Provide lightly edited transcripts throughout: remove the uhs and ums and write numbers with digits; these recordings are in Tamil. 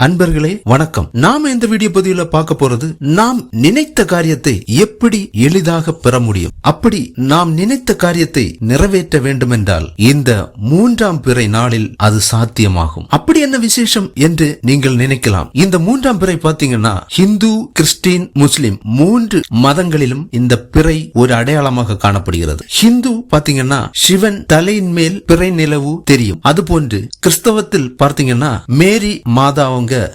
அன்பர்களே வணக்கம். நாம இந்த வீடியோ பதிவுல பார்க்க போறது, நாம் நினைத்த காரியத்தை எப்படி எளிதாக பெற முடியும். அப்படி நாம் நினைத்த காரியத்தை நிறைவேற்ற வேண்டும் என்றால் இந்த 3ஆம் பிறை நாளில் அது சாத்தியமாகும். அப்படி என்ன விசேஷம் என்று நீங்கள் நினைக்கலாம். இந்த 3ஆம் பிறை பாத்தீங்கன்னா ஹிந்து, கிறிஸ்டின், முஸ்லிம் 3 மதங்களிலும் இந்த பிறை ஒரு அடையாளமாக காணப்படுகிறது. ஹிந்து பாத்தீங்கன்னா சிவன் தலையின் மேல் பிறை நிலவு தெரியும். அதுபோன்று கிறிஸ்தவத்தில் பார்த்தீங்கன்னா மேரி மாதா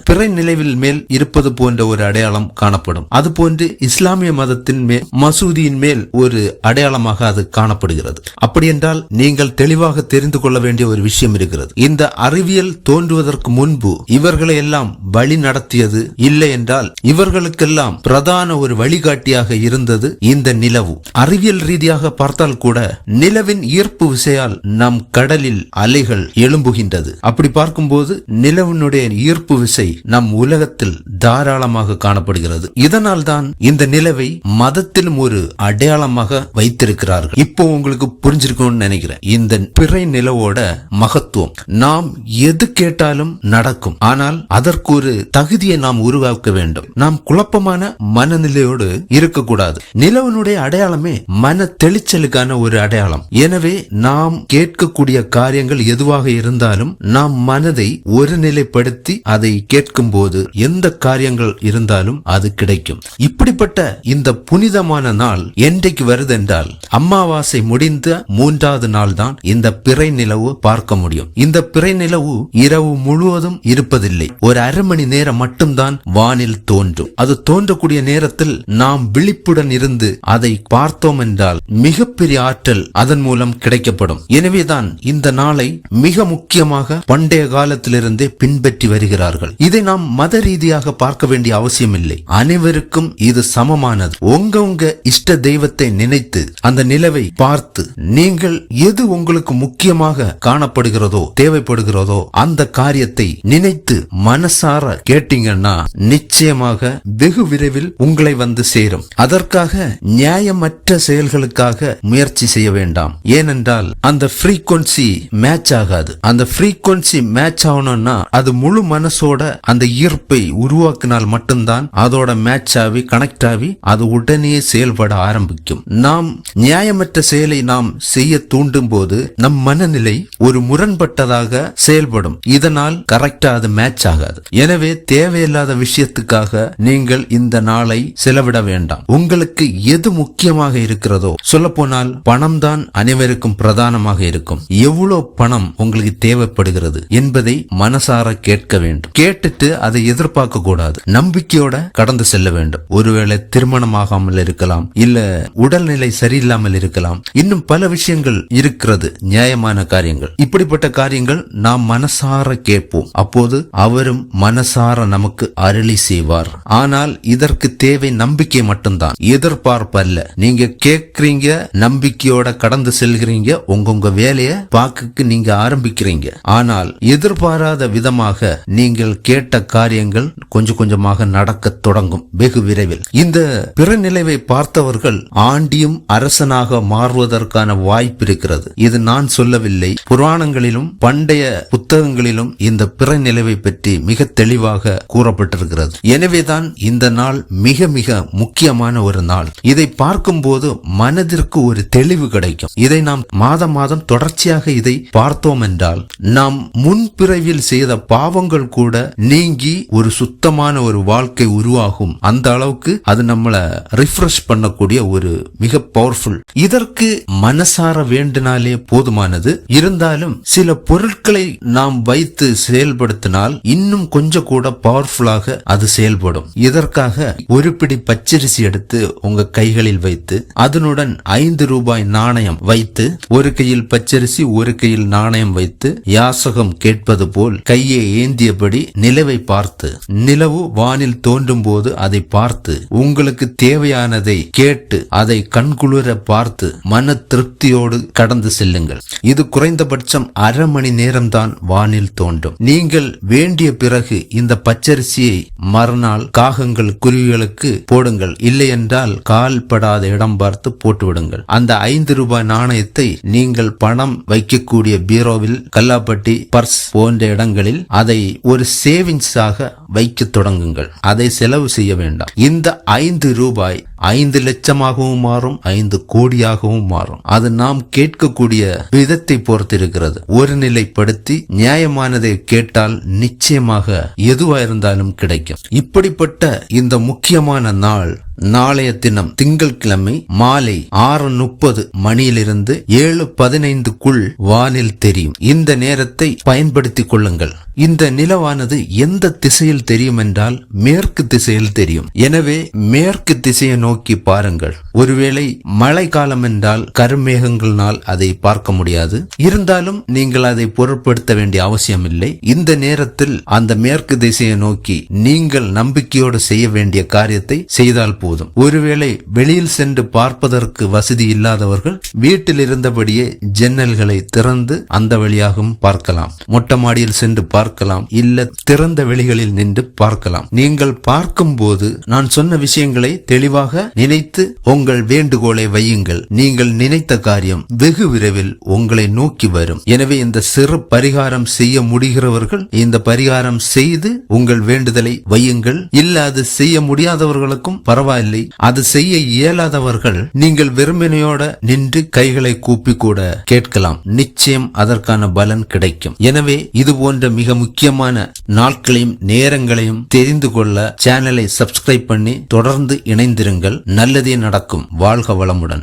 பிறை நிலவில் மேல் இருப்பது போன்ற ஒரு அடையாளம் காணப்படும். அதுபோன்று இஸ்லாமிய மதத்தின் மேல் மசூதியின் மேல் ஒரு அடையாளமாக அது காணப்படுகிறது. அப்படி என்றால் நீங்கள் தெளிவாக தெரிந்து கொள்ள வேண்டிய ஒரு விஷயம் இருக்கிறது. இந்த அறிவியல் தோன்றுவதற்கு முன்பு இவர்களை எல்லாம் வழி நடத்தியது இல்லை என்றால் இவர்களுக்கெல்லாம் பிரதான ஒரு வழிகாட்டியாக இருந்தது இந்த நிலவு. அறிவியல் ரீதியாக பார்த்தால் கூட நிலவின் ஈர்ப்பு விசையால் நம் கடலில் அலைகள் எழும்புகின்றது. அப்படி பார்க்கும்போது நிலவினுடைய ஈர்ப்பு விசை நம் உலகத்தில் தாராளமாக காணப்படுகிறது. இதனால் தான் இந்த நிலவை மதத்திலும் ஒரு அடையாளமாக வைத்திருக்கிறார்கள். இப்போ உங்களுக்கு புரிஞ்சிருக்கும்னு நினைக்கிறேன் இந்த பிறை நிலவோட மகத்துவம். நாம் எது கேட்டாலும் நடக்கும். ஆனால் அதற்கு ஒரு தகுதியை நாம் உருவாக்க வேண்டும். நாம் குழப்பமான மனநிலையோடு இருக்கக்கூடாது. நிலவனுடைய அடையாளமே மன தெளிச்சலுக்கான ஒரு அடையாளம். எனவே நாம் கேட்கக்கூடிய காரியங்கள் எதுவாக இருந்தாலும் நாம் மனதை ஒருநிலைப்படுத்தி அதை கேட்கும் போது எந்த காரியங்கள் இருந்தாலும் அது கிடைக்கும். இப்படிப்பட்ட இந்த புனிதமான நாள் என்றைக்கு வருதென்றால் அமாவாசை முடிந்த 3வது நாள் தான் இந்த பிறை நிலவு பார்க்க முடியும். இந்த பிறை நிலவு இரவு முழுவதும் இருப்பதில்லை. ஒரு அரை மணி நேரம் மட்டும்தான் வானில் தோன்றும். அது தோன்றக்கூடிய நேரத்தில் நாம் விழிப்புடன் இருந்து அதை பார்த்தோம் என்றால் மிகப்பெரிய ஆற்றல் அதன் மூலம் கிடைக்கப்படும். எனவேதான் இந்த நாளை மிக முக்கியமாக பண்டைய காலத்திலிருந்தே பின்பற்றி வருகிறார்கள். இதை நாம் மத ரீதியாக பார்க்க வேண்டிய அவசியம் இல்லை. அனைவருக்கும் இது சமமானது. உங்க இஷ்ட தெய்வத்தை நினைத்து அந்த நிலவை பார்த்து நீங்கள் எது உங்களுக்கு முக்கியமாக காணப்படுகிறதோ தேவைப்படுகிறதோ அந்த காரியத்தை நினைத்து மனசார கேட்டீங்கன்னா நிச்சயமாக வெகு விரைவில் உங்களை வந்து சேரும். அதற்காக நியாயமற்ற செயல்களுக்காக முயற்சி செய்ய வேண்டாம். ஏனென்றால் அந்த ஃப்ரீக்வன்சி மேட்ச் ஆகாது. அந்த ஃப்ரீக்வன்சி மேட்ச் ஆகணும்னா அது முழு மனசோட அந்த ஈர்ப்பை உருவாக்கினால் மட்டும்தான் அதோட மேட்ச் ஆகி கனெக்ட் ஆகி அது உடனே செயல்பட ஆரம்பிக்கும். நாம் நியாயமற்ற செயலை நாம் செய்ய தூண்டும் போது நம் மனநிலை ஒரு முரண்பட்டதாக செயல்படும். இதனால் கரெக்டா அது மேட்ச் ஆகாது. எனவே தேவையில்லாத விஷயத்துக்காக நீங்கள் இந்த நாளை செலவிட வேண்டாம். உங்களுக்கு எது முக்கியமாக இருக்கிறதோ, சொல்ல போனால் பணம் தான் அனைவருக்கும் பிரதானமாக இருக்கும். எவ்வளவு பணம் உங்களுக்கு தேவைப்படுகிறது என்பதை மனசார கேட்க வேண்டும். கேட்டுட்டு அதை எதிர்பார்க்க கூடாது. நம்பிக்கையோட கடந்து செல்ல வேண்டும். ஒருவேளை திருமணம் ஆகாமல் இருக்கலாம், இல்ல உடல்நிலை சரியில்லாமல் இருக்கலாம், இன்னும் பல விஷயங்கள் இருக்கிறது, நியாயமான காரியங்கள். இப்படிப்பட்ட காரியங்கள் நாம் மனசார கேட்போம். அப்போது அவரும் மனசார நமக்கு அருளி செய்வார். ஆனால் இதற்கு தேவை நம்பிக்கை மட்டும்தான், எதிர்பார்ப்பு அல்ல. நீங்க கேட்கிறீங்க, நம்பிக்கையோட கடந்து செல்கிறீங்க, உங்க வேலையை பார்க்க நீங்க ஆரம்பிக்கிறீங்க. ஆனால் எதிர்பாராத விதமாக நீங்கள் கேட்ட காரியங்கள் கொஞ்சம் கொஞ்சமாக நடக்க தொடங்கும் வெகு விரைவில். இந்த பிறநிலைவை பார்த்தவர்கள் ஆண்டியும் அரசனாக மாறுவதற்கான வாய்ப்பு இருக்கிறது. இது நான் சொல்லவில்லை. புராணங்களிலும் பண்டைய புத்தகங்களிலும் இந்த பிறநிலைவை பற்றி மிக தெளிவாக கூறப்பட்டிருக்கிறது. எனவேதான் இந்த நாள் மிக மிக முக்கியமான ஒரு நாள். இதை பார்க்கும் போது மனதிற்கு ஒரு தெளிவு கிடைக்கும். இதை நாம் மாதம் மாதம் தொடர்ச்சியாக இதை பார்த்தோம் என்றால் நாம் முன்பிறவில் செய்த பாவங்கள் கூட நீங்கி ஒரு சுத்தமான ஒரு வாழ்க்கை உருவாகும். அந்த அளவுக்கு அது நம்மள ரிஃப்ரெஷ் பண்ணக்கூடிய ஒரு மிக பவர்ஃபுல். இதற்கு மனசார வேண்டினாலே போதுமானது. இருந்தாலும் சில பொருட்களை நாம் வைத்து செயல்படுத்தினால் இன்னும் கொஞ்சம் கூட பவர்ஃபுல்லாக அது செயல்படும். இதற்காக ஒரு பிடி பச்சரிசி எடுத்து உங்க கைகளில் வைத்து அதனுடன் 5 ரூபாய் நாணயம் வைத்து ஒரு கையில் பச்சரிசி ஒரு கையில் நாணயம் வைத்து யாசகம் கேட்பது போல் கையை ஏந்தியபடி நிலவை பார்த்து, நிலவு வானில் தோன்றும் போது அதை பார்த்து உங்களுக்கு தேவையானதை கேட்டு அதை கண்குளிர பார்த்து மன திருப்தியோடு கடந்து செல்லுங்கள். இது குறைந்தபட்சம் அரை மணி நேரம்தான் வானில் தோன்றும். நீங்கள் வேண்டிய பிறகு இந்த பச்சரிசியை மறுநாள் காகங்கள் குருவிகளுக்கு போடுங்கள். இல்லை என்றால் கால் படாத இடம் பார்த்து போட்டு விடுங்கள். அந்த 5 ரூபாய் நாணயத்தை நீங்கள் பணம் வைக்கக்கூடிய பீரோவில், கல்லாப்பட்டி, பர்ஸ் போன்ற இடங்களில் அதை ஒரு சேவிங்ஸாக வைக்க தொடங்குங்கள். அதை செலவு செய்ய வேண்டாம். இந்த 5 ரூபாய் 5 லட்சமாகவும் மாறும், 5 கோடியாகவும் மாறும். அது நாம் கேட்கக்கூடிய விதத்தை பொறுத்து இருக்கிறது. ஒரு நிலைப்படுத்தி நியாயமானதை கேட்டால் நிச்சயமாக எதுவா இருந்தாலும் கிடைக்கும். இப்படிப்பட்ட இந்த முக்கியமான நாள் நாளைய தினம் திங்கட்கிழமை மாலை 6:30 மணியிலிருந்து 7:15க்குள் வானில் தெரியும். இந்த நேரத்தை பயன்படுத்திக் கொள்ளுங்கள். இந்த நிலவானது எந்த திசையில் தெரியும் என்றால் மேற்கு திசையில் தெரியும். எனவே மேற்கு திசையை நோக்கி பாருங்கள். ஒருவேளை மழை காலம் என்றால் கருமேகங்களால் அதை பார்க்க முடியாது. இருந்தாலும் நீங்கள் அதை பொருட்படுத்த வேண்டிய அவசியம் இல்லை. இந்த நேரத்தில் அந்த மேற்கு திசையை நோக்கி நீங்கள் நம்பிக்கையோடு செய்ய வேண்டிய காரியத்தை செய்தால் போதும். ஒருவேளை வெளியில் சென்று பார்ப்பதற்கு வசதி இல்லாதவர்கள் வீட்டில் இருந்தபடியே ஜன்னல்களை திறந்து அந்த வழியாகவும் பார்க்கலாம். மொட்டை மாடியில் சென்று பார்க்கலாம், இல்ல திறந்த வெளிகளில் நின்று பார்க்கலாம். நீங்கள் பார்க்கும் போது நான் சொன்ன விஷயங்களை தெளிவாக நினைத்து உங்கள் வேண்டுகோளை வையுங்கள். நீங்கள் நினைத்த காரியம் வெகு விரைவில் உங்களை நோக்கி வரும். எனவே இந்த சிறு பரிகாரம் செய்ய முடிகிறவர்கள் இந்த பரிகாரம் செய்து உங்கள் வேண்டுதலை வையுங்கள். இல்ல அது செய்ய முடியாதவர்களுக்கும் பரவாயில்லை. அது செய்ய இயலாதவர்கள் நீங்கள் வெறுமனையோட நின்று கைகளை கூப்பி கூட கேட்கலாம். நிச்சயம் அதற்கான பலன் கிடைக்கும். எனவே இது போன்ற மிக முக்கியமான நாட்களையும் நேரங்களையும் தெரிந்து கொள்ள சேனலை சப்ஸ்கிரைப் பண்ணி தொடர்ந்து இணைந்திருங்கள். நல்லதே நடக்கும். வாழ்க வளமுடன்.